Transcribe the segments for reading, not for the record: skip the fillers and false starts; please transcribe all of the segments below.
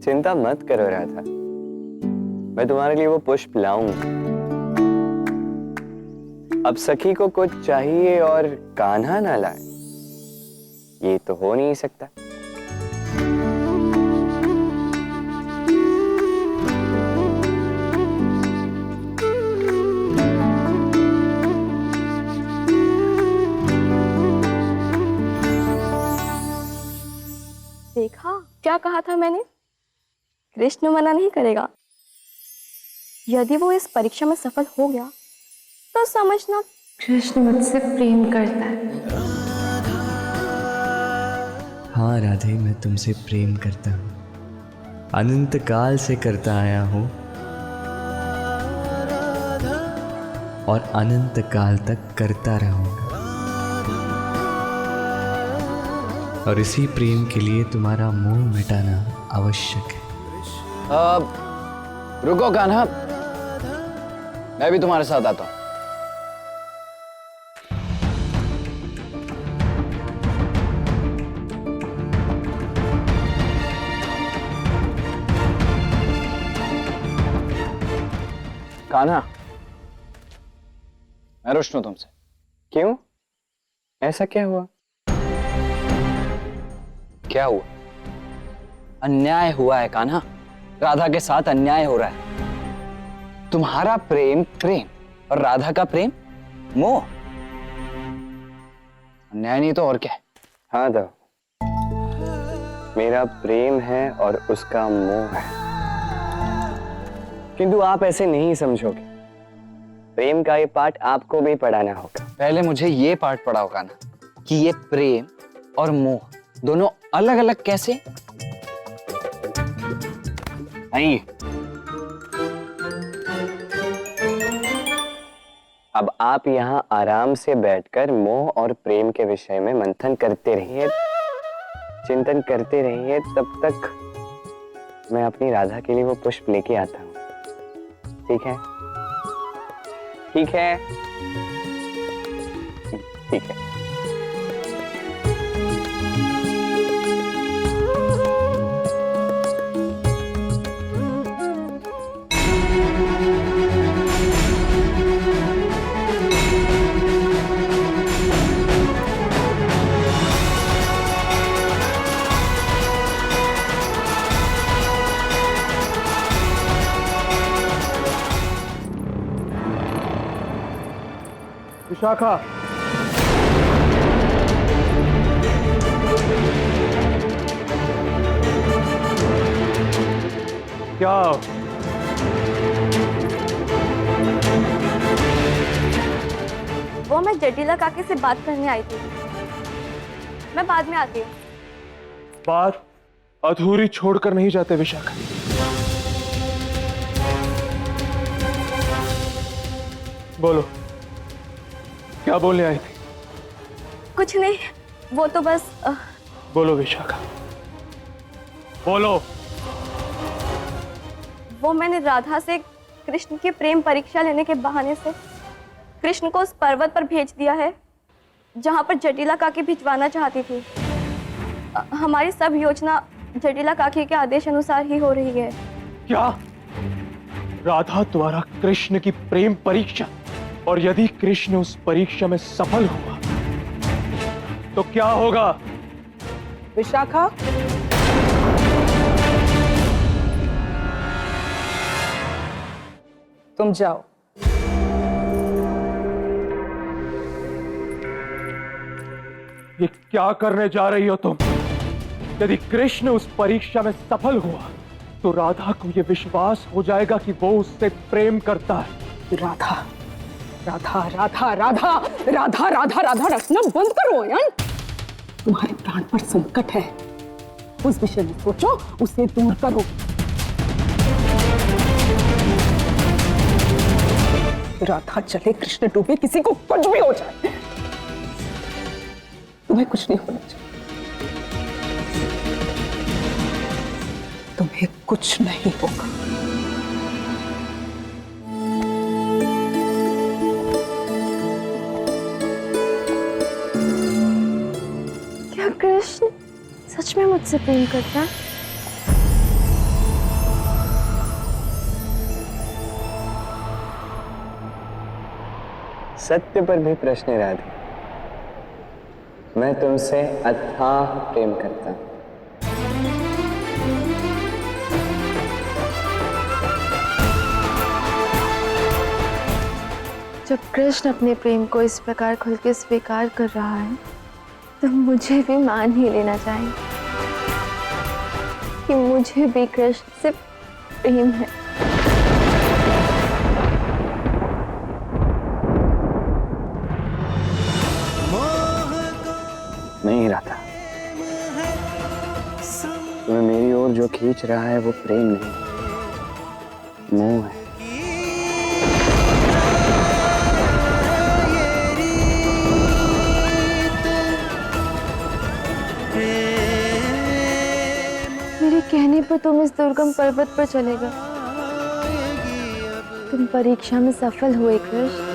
चिंता मत करो राधा, मैं तुम्हारे लिए वो पुष्प लाऊंगा। अब सखी को कुछ चाहिए और कान्हा ना लाए, ये तो हो नहीं सकता। देखा क्या कहा था मैंने, कृष्ण मना नहीं करेगा। यदि वो इस परीक्षा में सफल हो गया तो समझना कृष्ण मुझसे प्रेम करता है। हाँ राधे, मैं तुमसे प्रेम करता हूँ, अनंत काल से करता आया हूँ और अनंत काल तक करता रहूंगा। और इसी प्रेम के लिए तुम्हारा मोह मिटाना आवश्यक है। रुको कान्हा, मैं भी तुम्हारे साथ आता हूं। कान्हा, मैं रुष्ट हूं तुमसे। क्यों? ऐसा क्या हुआ? क्या हुआ? अन्याय हुआ है कान्हा, राधा के साथ अन्याय हो रहा है। तुम्हारा प्रेम प्रेम और राधा का प्रेम मोह। अन्याय नहीं तो और क्या है? हाँ तो मेरा प्रेम है और उसका मोह है, किंतु आप ऐसे नहीं समझोगे। प्रेम का ये पाठ आपको भी पढ़ाना होगा। पहले मुझे ये पाठ पढ़ाओ कान्हा कि ये प्रेम और मोह दोनों अलग अलग कैसे? आइए, अब आप यहाँ आराम से बैठकर मोह और प्रेम के विषय में मंथन करते रहिए, चिंतन करते रहिए। तब तक मैं अपनी राधा के लिए वो पुष्प लेके आता हूँ। ठीक है? ठीक है? ठीक है। विशाखा, क्या? वो मैं जटिला काकी से बात करने आई थी, मैं बाद में आती हूँ। बात अधूरी छोड़कर नहीं जाते विशाखा। बोलो, क्या बोलने आई थी? कुछ नहीं, वो तो बस बोलो विशाखा, बोलो। वो मैंने राधा से कृष्ण की प्रेम परीक्षा लेने के बहाने से कृष्ण को उस पर्वत पर भेज दिया है जहां पर जटिला काकी भिजवाना चाहती थी। हमारी सब योजना जटिला काकी के आदेश अनुसार ही हो रही है। क्या? राधा द्वारा कृष्ण की प्रेम परीक्षा, और यदि कृष्ण उस परीक्षा में सफल हुआ तो क्या होगा? विशाखा, तुम जाओ। ये क्या करने जा रही हो तुम? यदि कृष्ण उस परीक्षा में सफल हुआ तो राधा को यह विश्वास हो जाएगा कि वो उससे प्रेम करता है। राधा राधा राधा राधा राधा राधा राधा रखना बंद करो यार। तुम्हारे प्राण पर संकट है, उस विषय में सोचो, उसे दूर करो। राधा चले, कृष्ण डूबे, किसी को कुछ भी हो जाए, तुम्हें कुछ नहीं होना चाहिए। तुम्हें कुछ नहीं होगा। क्या कृष्ण सच में मुझसे प्रेम करता है? सत्य पर भी प्रश्न राधे। मैं तुमसे अथाह प्रेम करता हूं। जब कृष्ण अपने प्रेम को इस प्रकार खुल के स्वीकार कर रहा है तो मुझे भी मान ही लेना चाहिए कि मुझे भी कृष्ण से प्रेम है। नहीं राधा, तुम्हें मेरी ओर जो खींच रहा है वो प्रेम नहीं, मोह है। मेरे कहने पर तुम इस दुर्गम पर्वत पर चले गए। तुम परीक्षा में सफल हुए कृष्ण।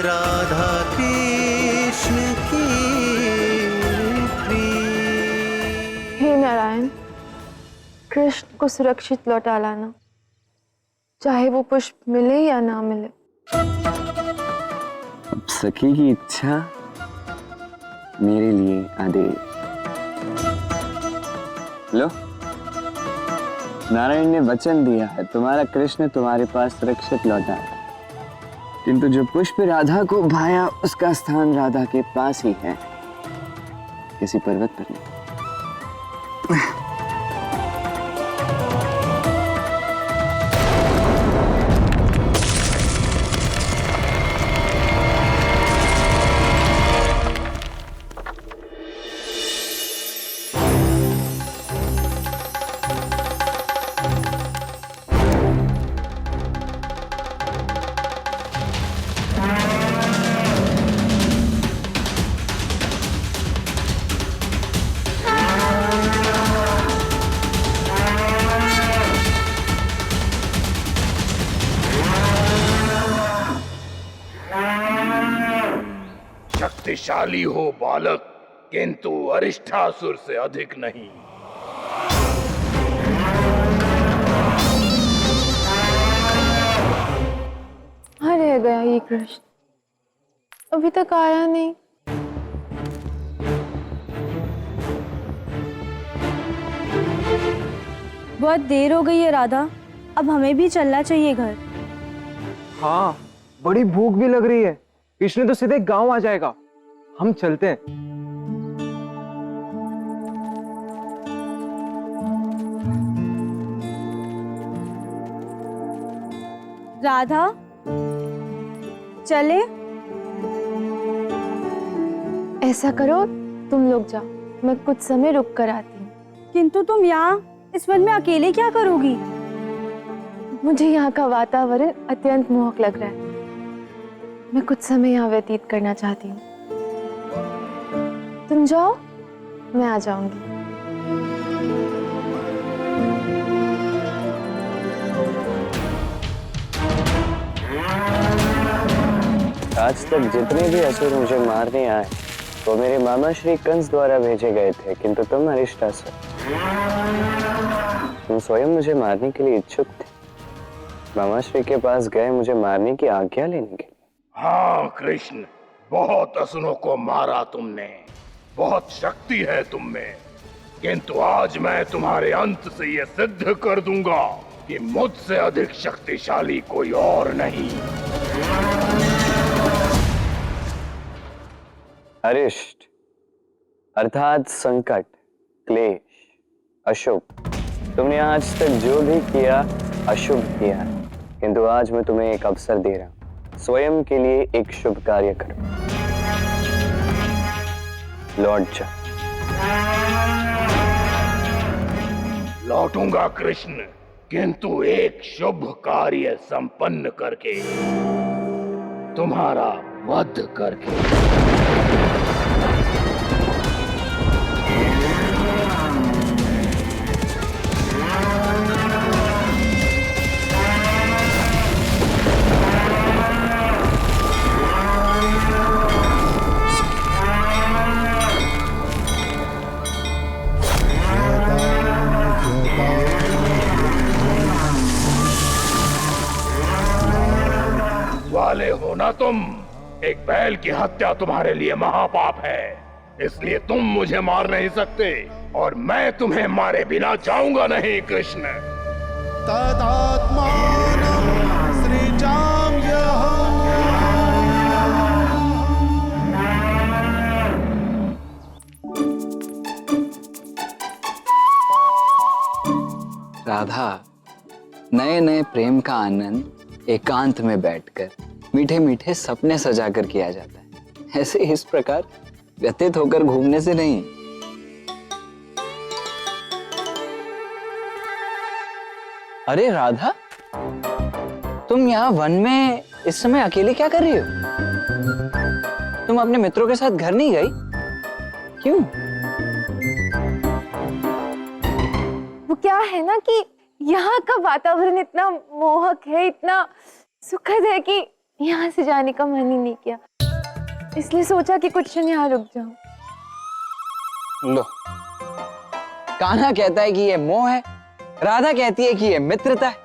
राधा कृष्ण की प्रीत। हे नारायण, कृष्ण को सुरक्षित लौटा लाना, चाहे वो पुष्प मिले या ना मिले। अब सखी की इच्छा मेरे लिए आदेश। लो, नारायण ने वचन दिया है तुम्हारा कृष्ण तुम्हारे पास सुरक्षित लौटा, किंतु जो पुष्प राधा को भाया उसका स्थान राधा के पास ही है, किसी पर्वत पर नहीं। शक्तिशाली हो बालक, किंतु अरिष्ठासुर से अधिक नहीं। हाँ, रह गया ये कृष्ण, अभी तक आया नहीं। बहुत देर हो गई है राधा, अब हमें भी चलना चाहिए घर। हाँ, बड़ी भूख भी लग रही है। कृष्ण तो सीधे गांव आ जाएगा, हम चलते हैं। राधा, चले? ऐसा करो, तुम लोग जाओ, मैं कुछ समय रुक कर आती हूँ। किंतु तुम यहाँ इस वन में अकेले क्या करोगी? मुझे यहाँ का वातावरण अत्यंत मोहक लग रहा है। मैं कुछ समय यहाँ व्यतीत करना चाहती हूँ। तुम जाओ, मैं आ जाऊंगी। आज तक जितने भी असुर मुझे मारने आए वो मेरे मामा श्री कंस द्वारा भेजे गए थे, किंतु तुम अरिष्टासुर, तुम स्वयं मुझे मारने के लिए इच्छुक थे। मामा श्री के पास गए मुझे मारने की आज्ञा लेने के लिए। हाँ कृष्ण, बहुत असुरों को मारा तुमने, बहुत शक्ति है तुम में, किंतु आज मैं तुम्हारे अंत से यह सिद्ध कर दूंगा कि मुझसे अधिक शक्तिशाली कोई और नहीं। अरिष्ट अर्थात संकट, क्लेश, अशुभ, तुमने आज तक जो भी किया अशुभ किया है, किंतु आज मैं तुम्हें एक अवसर दे रहा हूं, स्वयं के लिए एक शुभ कार्य करो। लौट जाओ। लौटूंगा कृष्ण, किंतु एक शुभ कार्य संपन्न करके, तुम्हारा वध करके। वाले हो ना तुम। एक बैल की हत्या तुम्हारे लिए महापाप है, इसलिए तुम मुझे मार नहीं सकते और मैं तुम्हें मारे बिना जाऊंगा नहीं कृष्ण। तदात्मानं सृजाम यहम्। राधा, नए नए प्रेम का आनंद एकांत में बैठकर मीठे मीठे सपने सजाकर किया जाता है, ऐसे इस प्रकार व्यतीत होकर घूमने से नहीं। अरे राधा, तुम यहाँ वन में इस समय अकेले क्या कर रही हो? तुम अपने मित्रों के साथ घर नहीं गई? क्यों? वो क्या है ना कि यहाँ का वातावरण इतना मोहक है, इतना सुखद है कि यहाँ से जाने का मन ही नहीं किया, इसलिए सोचा कि कुछ दिन यहाँ रुक जाऊं। लो, कान्हा कहता है कि ये मोह है, राधा कहती है कि ये मित्रता है।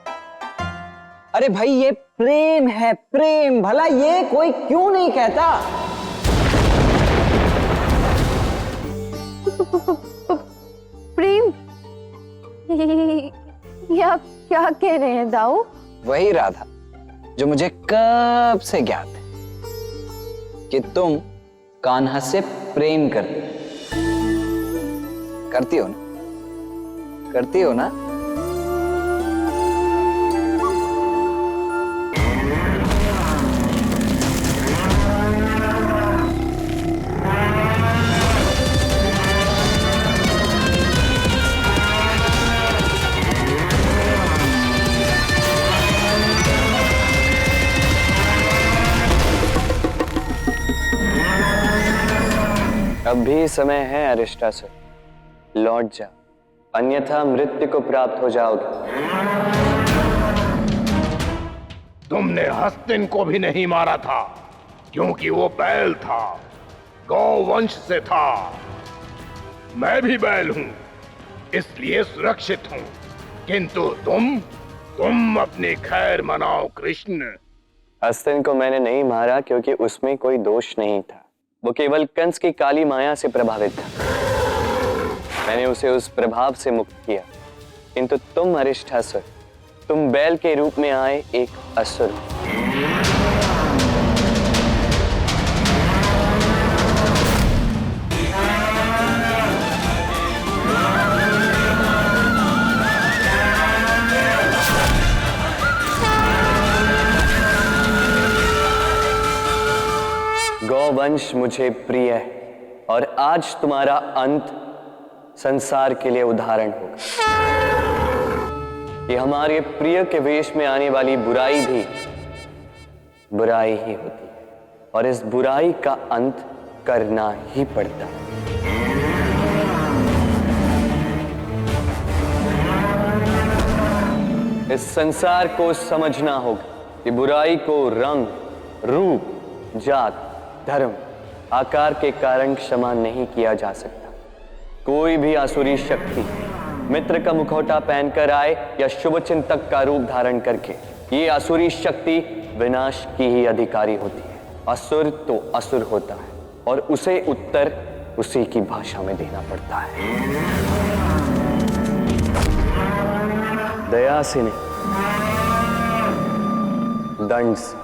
अरे भाई, ये प्रेम है, प्रेम। भला ये कोई क्यों नहीं कहता? प्रेम? ये आप क्या कह रहे हैं दाऊ? वही राधा जो मुझे कब से ज्ञात है कि तुम कान्हा से प्रेम करती हो ना? करती हो ना? अब भी समय है अरिष्टासुर, लौट जा, अन्यथा मृत्यु को प्राप्त हो जाओगे। तुमने हस्तिन को भी नहीं मारा था क्योंकि वो बैल था, गौवंश से था। मैं भी बैल हूं, इसलिए सुरक्षित हूं। किंतु तुम अपनी खैर मनाओ कृष्ण। हस्तिन को मैंने नहीं मारा क्योंकि उसमें कोई दोष नहीं था, वो केवल कंस की काली माया से प्रभावित था। मैंने उसे उस प्रभाव से मुक्त किया। किंतु तुम अरिष्टासुर, तुम बैल के रूप में आए एक असुर। गौवंश मुझे प्रिय है और आज तुम्हारा अंत संसार के लिए उदाहरण होगा कि हमारे प्रिय के वेश में आने वाली बुराई भी बुराई ही होती है और इस बुराई का अंत करना ही पड़ता है। इस संसार को समझना होगा कि बुराई को रंग, रूप, जात, धर्म, आकार के कारण क्षमा नहीं किया जा सकता। कोई भी आसुरी शक्ति मित्र का मुखौटा पहनकर आए या शुभ चिंतक का रूप धारण करके, ये आसुरी शक्ति विनाश की ही अधिकारी होती है। असुर तो असुर होता है और उसे उत्तर उसी की भाषा में देना पड़ता है। दया से नहीं, दंड से।